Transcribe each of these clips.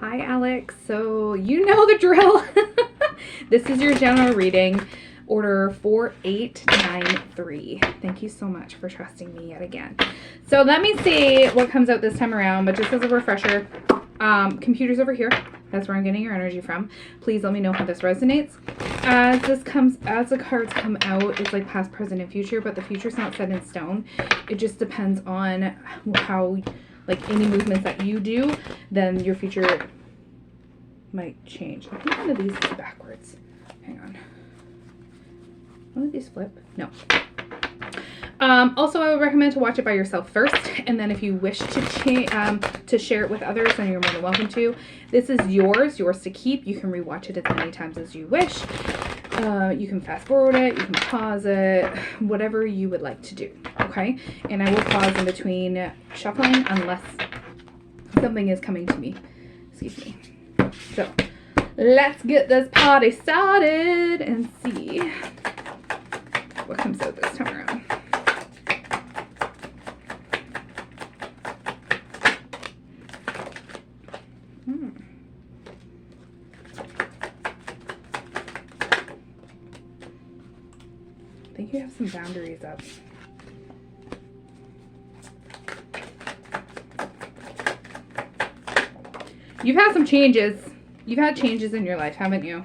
Hi, Alex. So you know the drill. This is your general reading, order 4893. Thank you so much for trusting me yet again. So let me see what comes out this time around, but just as a refresher, computer's over here. That's where I'm getting your energy from. Please let me know how this resonates. As the cards come out, it's like past, present, and future, but the future's not set in stone. It just depends on how, like, any movements that you do, then your future might change. I think one of these is backwards. Hang on. One of these flip? No. Also, I would recommend to watch it by yourself first, and then if you wish to share it with others, then you're more than welcome to. This is yours to keep. You can rewatch it as many times as you wish. You can fast forward it, you can pause it, whatever you would like to do, okay? And I will pause in between shuffling unless something is coming to me. Excuse me. So, let's get this party started and see what comes out this time around. I think you have some boundaries up. You've had some changes. You've had changes in your life, haven't you?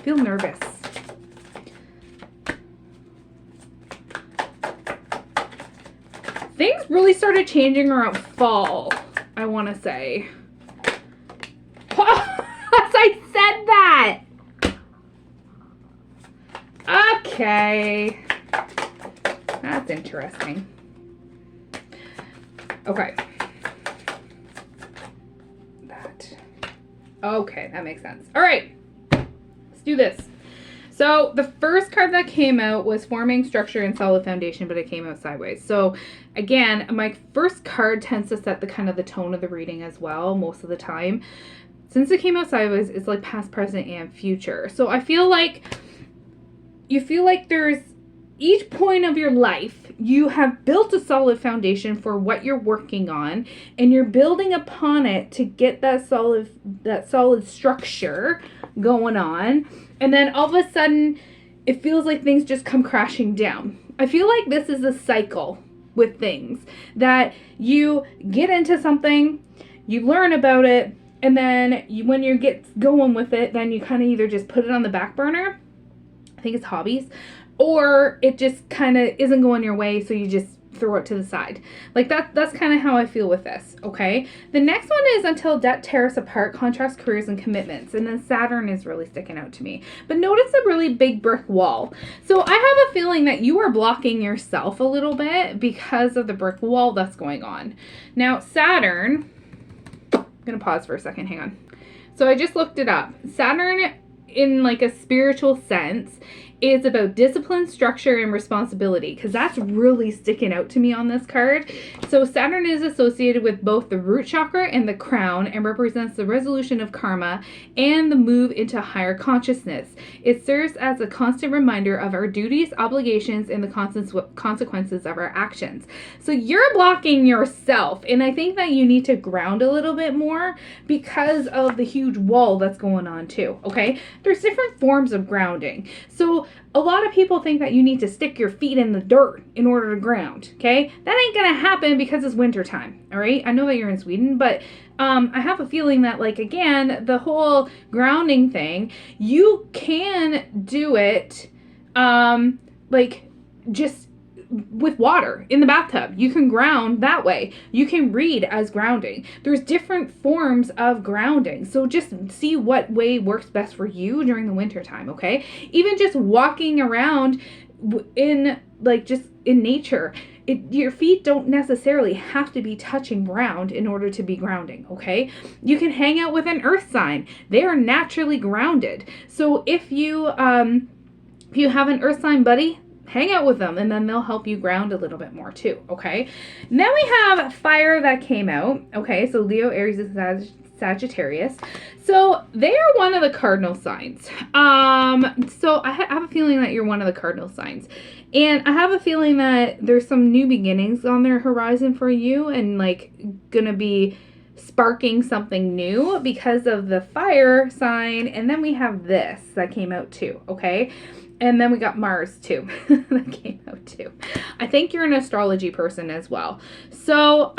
Feel nervous. Things really started changing around fall, I want to say. I said that! Okay. That's interesting. Okay. Okay, that makes sense. All right. Let's do this. So the first card that came out was forming structure and solid foundation, but it came out sideways. So again, my first card tends to set the kind of the tone of the reading as well most of the time. Since it came out sideways, it's like past, present, and future. So I feel like you feel like there's each point of your life, you have built a solid foundation for what you're working on, and you're building upon it to get that solid structure going on. And then all of a sudden, it feels like things just come crashing down. I feel like this is a cycle with things that you get into something, you learn about it, and then when you get going with it, then you kind of either just put it on the back burner. I think it's hobbies. Or it just kind of isn't going your way, so you just throw it to the side. Like that's kind of how I feel with this, okay? The next one is until debt tear us apart, contrast careers and commitments. And then Saturn is really sticking out to me. But notice a really big brick wall. So I have a feeling that you are blocking yourself a little bit because of the brick wall that's going on. Now, Saturn, I'm going to pause for a second, hang on. So I just looked it up. Saturn, in like a spiritual sense, is about discipline, structure, and responsibility, because that's really sticking out to me on this card. So Saturn is associated with both the root chakra and the crown and represents the resolution of karma and the move into higher consciousness. It serves as a constant reminder of our duties, obligations, and the consequences of our actions. So you're blocking yourself, and I think that you need to ground a little bit more because of the huge wall that's going on too, okay? There's different forms of grounding. So a lot of people think that you need to stick your feet in the dirt in order to ground, okay? That ain't gonna happen because it's winter time, all right? I know that you're in Sweden, but I have a feeling that, like, again, the whole grounding thing, you can do it, like, just with water in the bathtub. You can ground that way. You can read as grounding. There's different forms of grounding. So just see what way works best for you during the winter time, okay? Even just walking around in, like, just in nature, your feet don't necessarily have to be touching ground in order to be grounding, okay? You can hang out with an earth sign. They are naturally grounded. So if you have an earth sign buddy, hang out with them, and then they'll help you ground a little bit more too, okay? Then we have fire that came out, okay? So Leo, Aries, and Sagittarius. So they are one of the cardinal signs. So I have a feeling that you're one of the cardinal signs. And I have a feeling that there's some new beginnings on their horizon for you, and like gonna be sparking something new because of the fire sign. And then we have this that came out too, okay? And then we got Mars too that came out too. I think you're an astrology person as well. So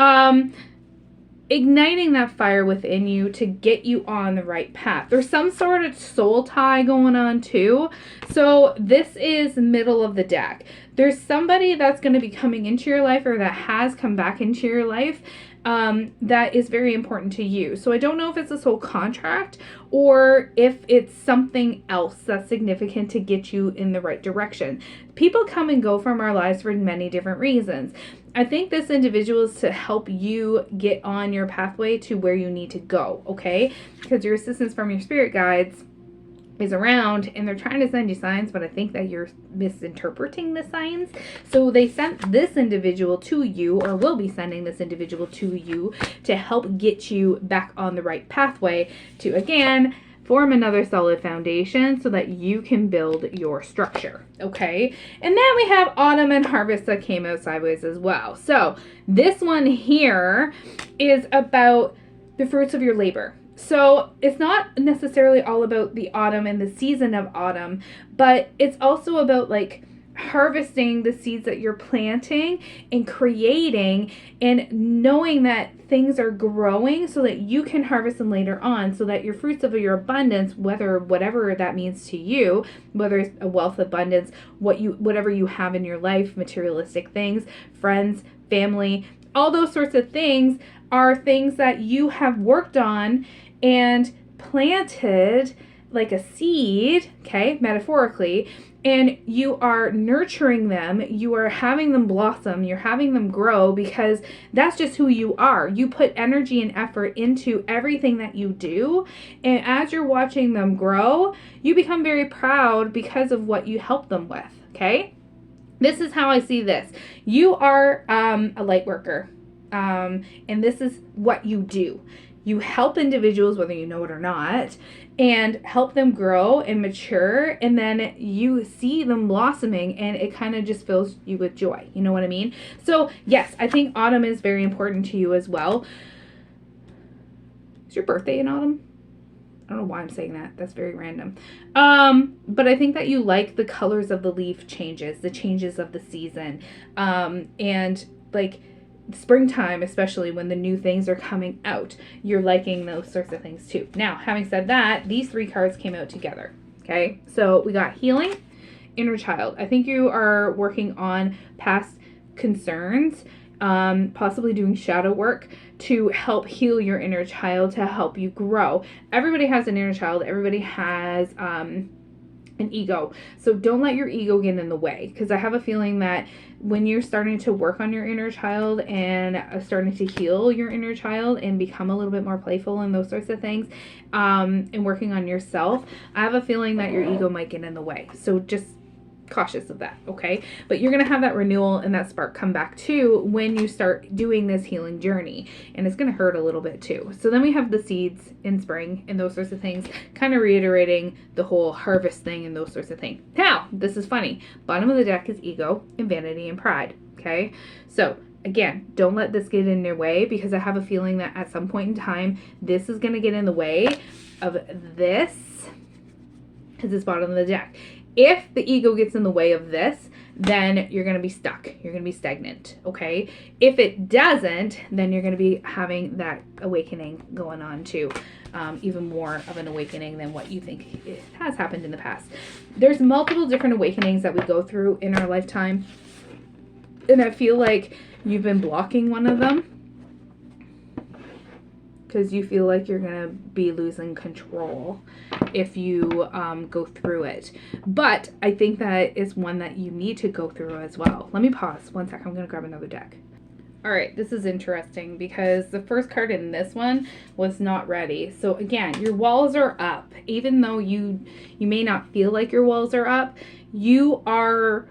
igniting that fire within you to get you on the right path. There's some sort of soul tie going on too. So this is middle of the deck. There's somebody that's going to be coming into your life, or that has come back into your life, that is very important to you. So I don't know if it's a soul contract or if it's something else that's significant to get you in the right direction. People come and go from our lives for many different reasons. I think this individual is to help you get on your pathway to where you need to go, okay? Because your assistance from your spirit guides is around, and they're trying to send you signs, but I think that you're misinterpreting the signs. So they sent this individual to you, or will be sending this individual to you, to help get you back on the right pathway to, again, form another solid foundation so that you can build your structure, okay? And then we have autumn and harvest that came out sideways as well. So this one here is about the fruits of your labor. So it's not necessarily all about the autumn and the season of autumn, but it's also about like harvesting the seeds that you're planting and creating, and knowing that things are growing so that you can harvest them later on, so that your fruits of your abundance, whatever that means to you, whether it's a wealth abundance, whatever you have in your life, materialistic things, friends, family, all those sorts of things are things that you have worked on and planted like a seed, okay, metaphorically, and you are nurturing them, you are having them blossom, you're having them grow, because that's just who you are. You put energy and effort into everything that you do, and as you're watching them grow, you become very proud because of what you help them with, okay? This is how I see this. You are a light worker, and this is what you do. You help individuals, whether you know it or not, and help them grow and mature, and then you see them blossoming, and it kind of just fills you with joy. You know what I mean? So yes, I think autumn is very important to you as well. Is your birthday in autumn? I don't know why I'm saying that. That's very random. But I think that you like the colors of the leaf changes, the changes of the season, and like springtime, especially when the new things are coming out, you're liking those sorts of things too. Now, having said that, these three cards came out together. Okay, so we got healing, inner child. I think you are working on past concerns, possibly doing shadow work to help heal your inner child, to help you grow. Everybody has an inner child. Everybody has an ego. So don't let your ego get in the way, because I have a feeling that when you're starting to work on your inner child and starting to heal your inner child and become a little bit more playful and those sorts of things, and working on yourself, I have a feeling that your ego might get in the way. So just cautious of that, okay? But you're going to have that renewal and that spark come back too when you start doing this healing journey, and it's going to hurt a little bit too. So then we have the seeds in spring and those sorts of things, kind of reiterating the whole harvest thing and those sorts of things. Now, this is funny. Bottom of the deck is ego and vanity and pride, okay? So again, don't let this get in your way, because I have a feeling that at some point in time, this is going to get in the way of this, because it's bottom of the deck. If the ego gets in the way of this, then you're going to be stuck. You're going to be stagnant, okay? If it doesn't, then you're going to be having that awakening going on too. Even more of an awakening than what you think has happened in the past. There's multiple different awakenings that we go through in our lifetime, and I feel like you've been blocking one of them because you feel like you're going to be losing control if you go through it. But I think that is one that you need to go through as well. Let me pause 1 sec. I'm going to grab another deck. All right, this is interesting because the first card in this one was not ready. So again, your walls are up. Even though you may not feel like your walls are up, you are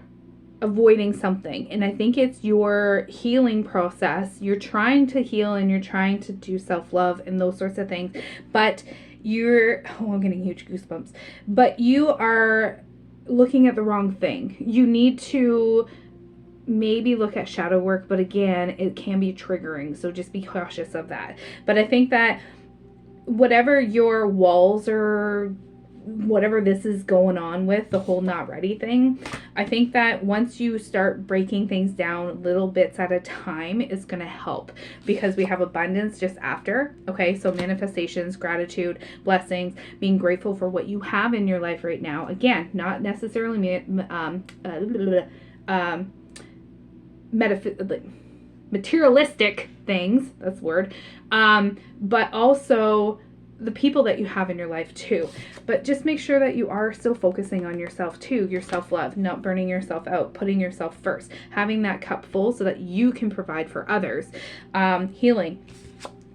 avoiding something, and I think it's your healing process. You're trying to heal and you're trying to do self-love and those sorts of things, but I'm getting huge goosebumps, but you are looking at the wrong thing. You need to maybe look at shadow work, but again, it can be triggering, so just be cautious of that. But I think that whatever your walls or whatever this is going on with, the whole not ready thing, I think that once you start breaking things down little bits at a time, it's going to help, because we have abundance just after. Okay, so manifestations, gratitude, blessings, being grateful for what you have in your life right now. Again, not necessarily materialistic things, that's the word, but also the people that you have in your life too. But just make sure that you are still focusing on yourself too, your self-love, not burning yourself out, putting yourself first, having that cup full so that you can provide for others. Healing.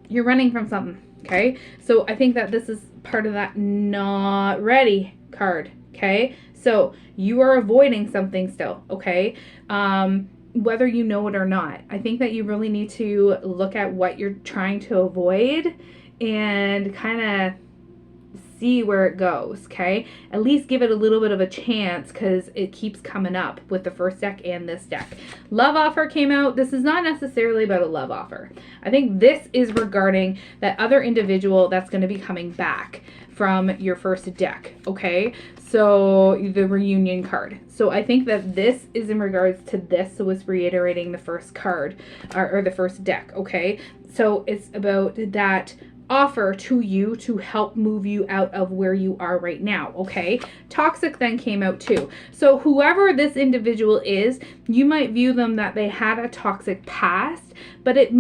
You're running from something, okay? So I think that this is part of that not ready card, okay? So you are avoiding something still, okay? Whether you know it or not. I think that you really need to look at what you're trying to avoid and kind of see where it goes, okay? At least give it a little bit of a chance, because it keeps coming up with the first deck and this deck. Love offer came out. This is not necessarily about a love offer. I think this is regarding that other individual that's going to be coming back from your first deck, okay? So the reunion card. So I think that this is in regards to this, so it's reiterating the first card or the first deck, okay? So it's about that offer to you to help move you out of where you are right now, okay? Toxic then came out too. So whoever this individual is, you might view them that they had a toxic past, but they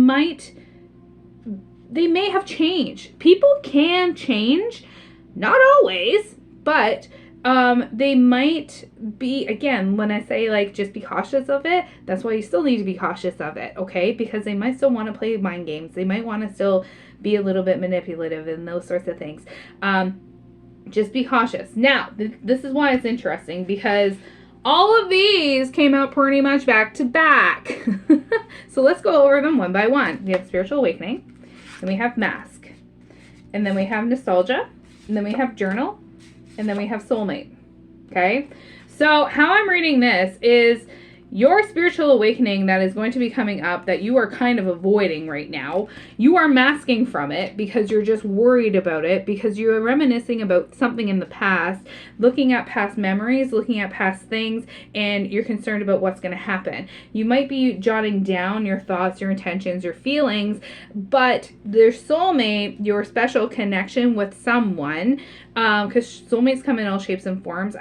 may have changed. People can change, not always, but they might be, again, when I say like just be cautious of it, that's why you still need to be cautious of it, okay? Because they might still want to play mind games. They might want to still be a little bit manipulative and those sorts of things. Just be cautious. Now, this is why it's interesting, because all of these came out pretty much back to back. So let's go over them one by one. We have Spiritual Awakening, then we have Mask, and then we have Nostalgia, and then we have Journal, and then we have Soulmate. Okay? So how I'm reading this is your spiritual awakening that is going to be coming up that you are kind of avoiding right now. You are masking from it because you're just worried about it, because you are reminiscing about something in the past, looking at past memories, looking at past things, and you're concerned about what's going to happen. You might be jotting down your thoughts, your intentions, your feelings, but their soulmate, your special connection with someone, because soulmates come in all shapes and forms.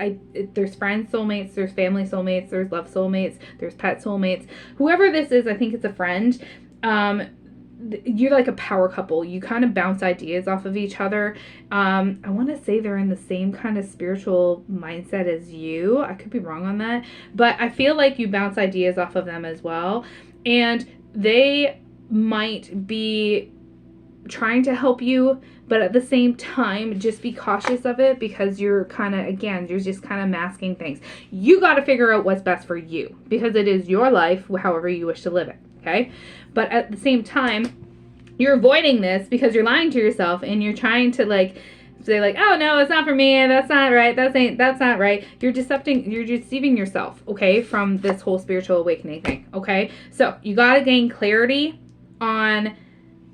There's friend soulmates, there's family soulmates, there's love soulmates, there's pet soulmates. Whoever this is, I think it's a friend. You're like a power couple. You kind of bounce ideas off of each other. I want to say they're in the same kind of spiritual mindset as you. I could be wrong on that, but I feel like you bounce ideas off of them as well. And they might be trying to help you, but at the same time, just be cautious of it, because you're kind of, again, you're just kind of masking things. You got to figure out what's best for you, because it is your life, however you wish to live it, okay? But at the same time, you're avoiding this because you're lying to yourself, and you're trying to say oh no, it's not for me, that's not right, that's not right. You're deceiving yourself, okay, from this whole spiritual awakening thing, okay? So you got to gain clarity on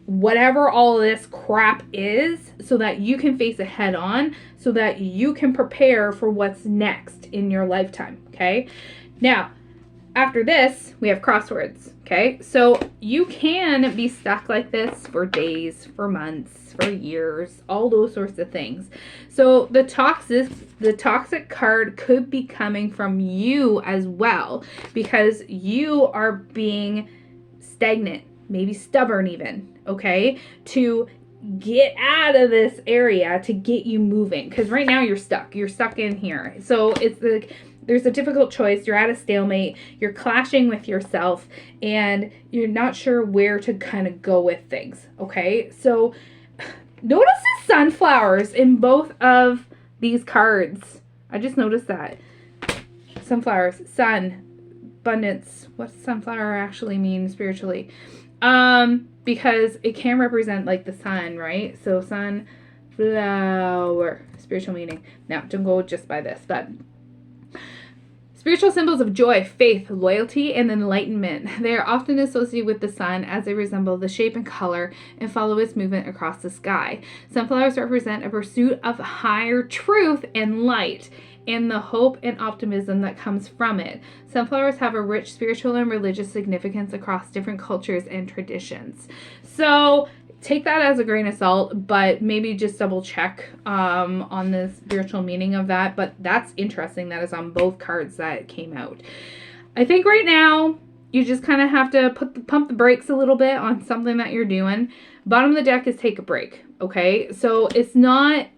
whatever all of this crap is, so that you can face it head on, so that you can prepare for what's next in your lifetime, okay? Now, after this, we have crosswords, okay? So you can be stuck like this for days, for months, for years, all those sorts of things. So the toxic card could be coming from you as well, because you are being stagnant, maybe stubborn even, okay, to get out of this area, to get you moving, because right now you're stuck in here. So it's like there's a difficult choice. You're at a stalemate, you're clashing with yourself, and you're not sure where to kind of go with things, okay? So notice the sunflowers in both of these cards. I just noticed that. Sunflowers, sun, abundance. What's sunflower actually mean spiritually? Because it can represent like the sun, right? So sunflower, spiritual meaning. Now, don't go just by this, but spiritual symbols of joy, faith, loyalty, and enlightenment. They are often associated with the sun as they resemble the shape and color and follow its movement across the sky. Sunflowers represent a pursuit of higher truth and light, and the hope and optimism that comes from it. Sunflowers have a rich spiritual and religious significance across different cultures and traditions. So take that as a grain of salt, but maybe just double check on the spiritual meaning of that. But that's interesting that is on both cards that came out. I think right now you just kind of have to pump the brakes a little bit on something that you're doing. Bottom of the deck is take a break, okay? So it's not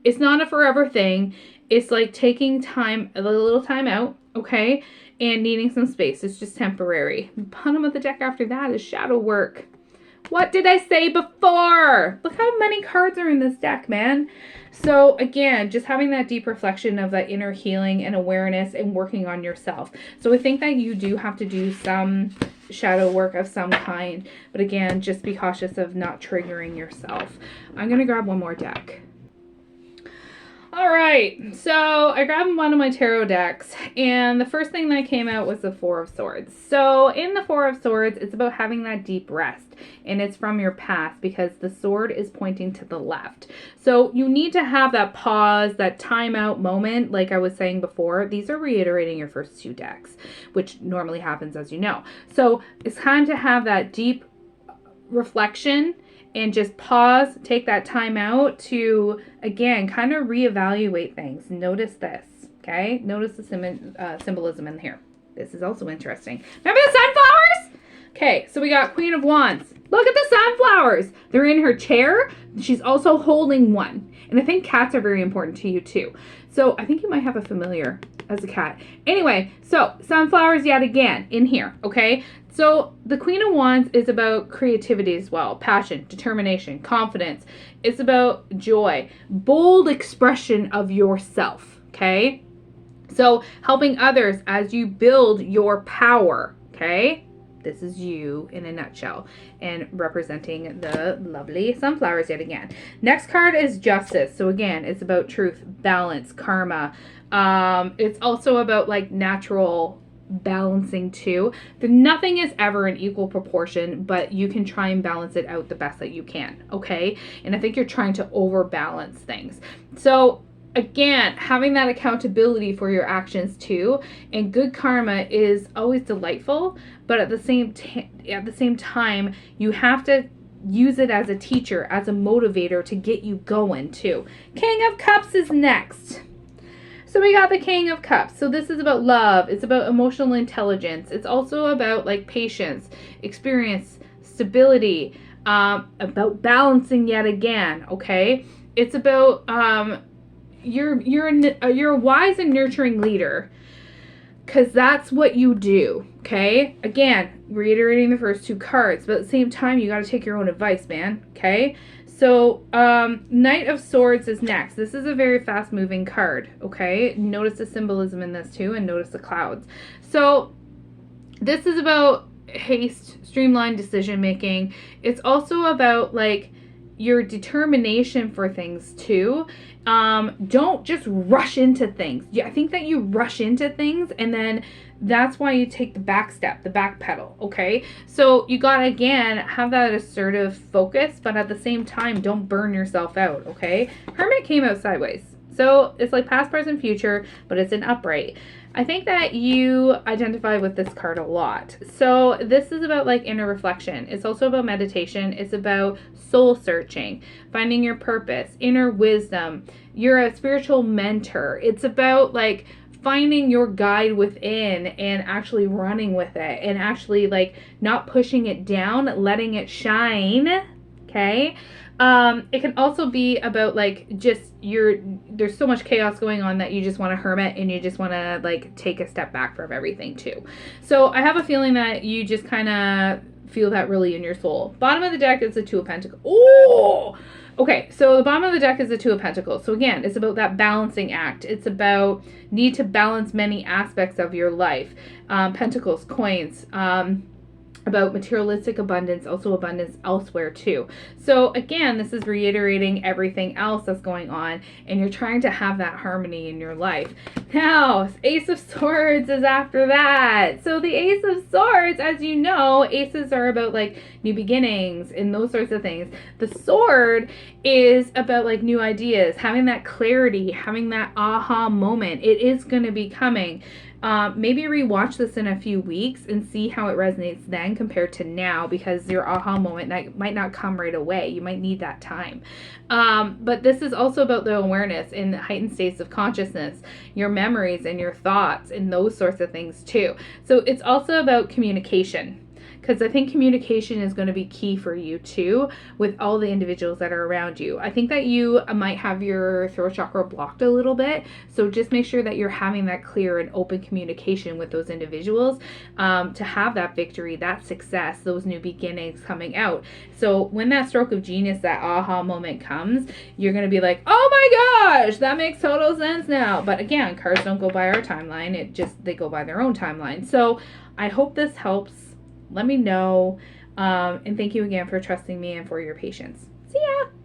a forever thing. It's like taking time, a little time out, okay? And needing some space. It's just temporary. Bottom of the deck after that is shadow work. What did I say before? Look how many cards are in this deck, man. So again, just having that deep reflection of that inner healing and awareness and working on yourself. So I think that you do have to do some shadow work of some kind. But again, just be cautious of not triggering yourself. I'm going to grab one more deck. All right, so I grabbed one of my tarot decks, and the first thing that came out was the Four of Swords. So in the Four of Swords, it's about having that deep rest, and it's from your past because the sword is pointing to the left. So you need to have that pause, that timeout moment, like I was saying before. These are reiterating your first two decks, which normally happens, as you know. So it's time to have that deep reflection and just pause, take that time out to, again, kind of reevaluate things. Notice this, okay? Notice the symbolism in here. This is also interesting. Remember the sunflowers? Okay, so we got Queen of Wands. Look at the sunflowers. They're in her chair. She's also holding one. And I think cats are very important to you too. So I think you might have a familiar as a cat. Anyway, so sunflowers yet again in here, okay? So the Queen of Wands is about creativity as well, passion, determination, confidence. It's about joy, bold expression of yourself, okay? So helping others as you build your power, okay? This is you in a nutshell and representing the lovely sunflowers yet again. Next card is Justice. So again, it's about truth, balance, karma. It's also about like natural balancing too. Nothing is ever in equal proportion, but you can try and balance it out the best that you can, okay? And I think you're trying to overbalance things. So again, having that accountability for your actions too, and good karma is always delightful, but at the same time, you have to use it as a teacher, as a motivator to get you going too. King of Cups is next. So we got the King of Cups. So this is about love. It's about emotional intelligence. It's also about like patience, experience, stability, about balancing yet again, okay? It's about you're a wise and nurturing leader, because that's what you do, okay? Again, reiterating the first two cards, but at the same time, you got to take your own advice, man, okay? So, Knight of Swords is next. This is a very fast-moving card, okay? Notice the symbolism in this, too, and notice the clouds. So, this is about haste, streamlined decision-making. It's also about, like, your determination for things, too. Don't just rush into things. I think that you rush into things, and then that's why you take the back step, the back pedal, okay? So you gotta, again, have that assertive focus, but at the same time, don't burn yourself out, okay? Hermit came out sideways. So it's like past, present, future, but it's an upright. I think that you identify with this card a lot. So this is about like inner reflection. It's also about meditation. It's about soul searching, finding your purpose, inner wisdom. You're a spiritual mentor. It's about like finding your guide within and actually running with it and actually like not pushing it down, letting it shine, okay? It can also be about like just there's so much chaos going on that you just want to hermit and you just want to like take a step back from everything too. So I have a feeling that you just kind of feel that really in your soul. Bottom of the deck is the Two of Pentacles. Oh! Okay, so the bottom of the deck is the Two of Pentacles. So again, it's about that balancing act. It's about need to balance many aspects of your life. Pentacles, coins, about materialistic abundance, also abundance elsewhere too. So again, this is reiterating everything else that's going on, and you're trying to have that harmony in your life. Now, Ace of Swords is after that. So the Ace of Swords, as you know, aces are about like new beginnings and those sorts of things. The sword is about like new ideas, having that clarity, having that aha moment. It is going to be coming. Maybe rewatch this in a few weeks and see how it resonates then compared to now, because your aha moment might not come right away. You might need that time. But this is also about the awareness in heightened states of consciousness, your memories and your thoughts and those sorts of things too. So it's also about communication, because I think communication is going to be key for you too with all the individuals that are around you. I think that you might have your throat chakra blocked a little bit, so just make sure that you're having that clear and open communication with those individuals to have that victory, that success, those new beginnings coming out. So when that stroke of genius, that aha moment comes, you're going to be like, oh my gosh, that makes total sense now. But again, cards don't go by our timeline. They go by their own timeline. So I hope this helps. Let me know. And thank you again for trusting me and for your patience. See ya!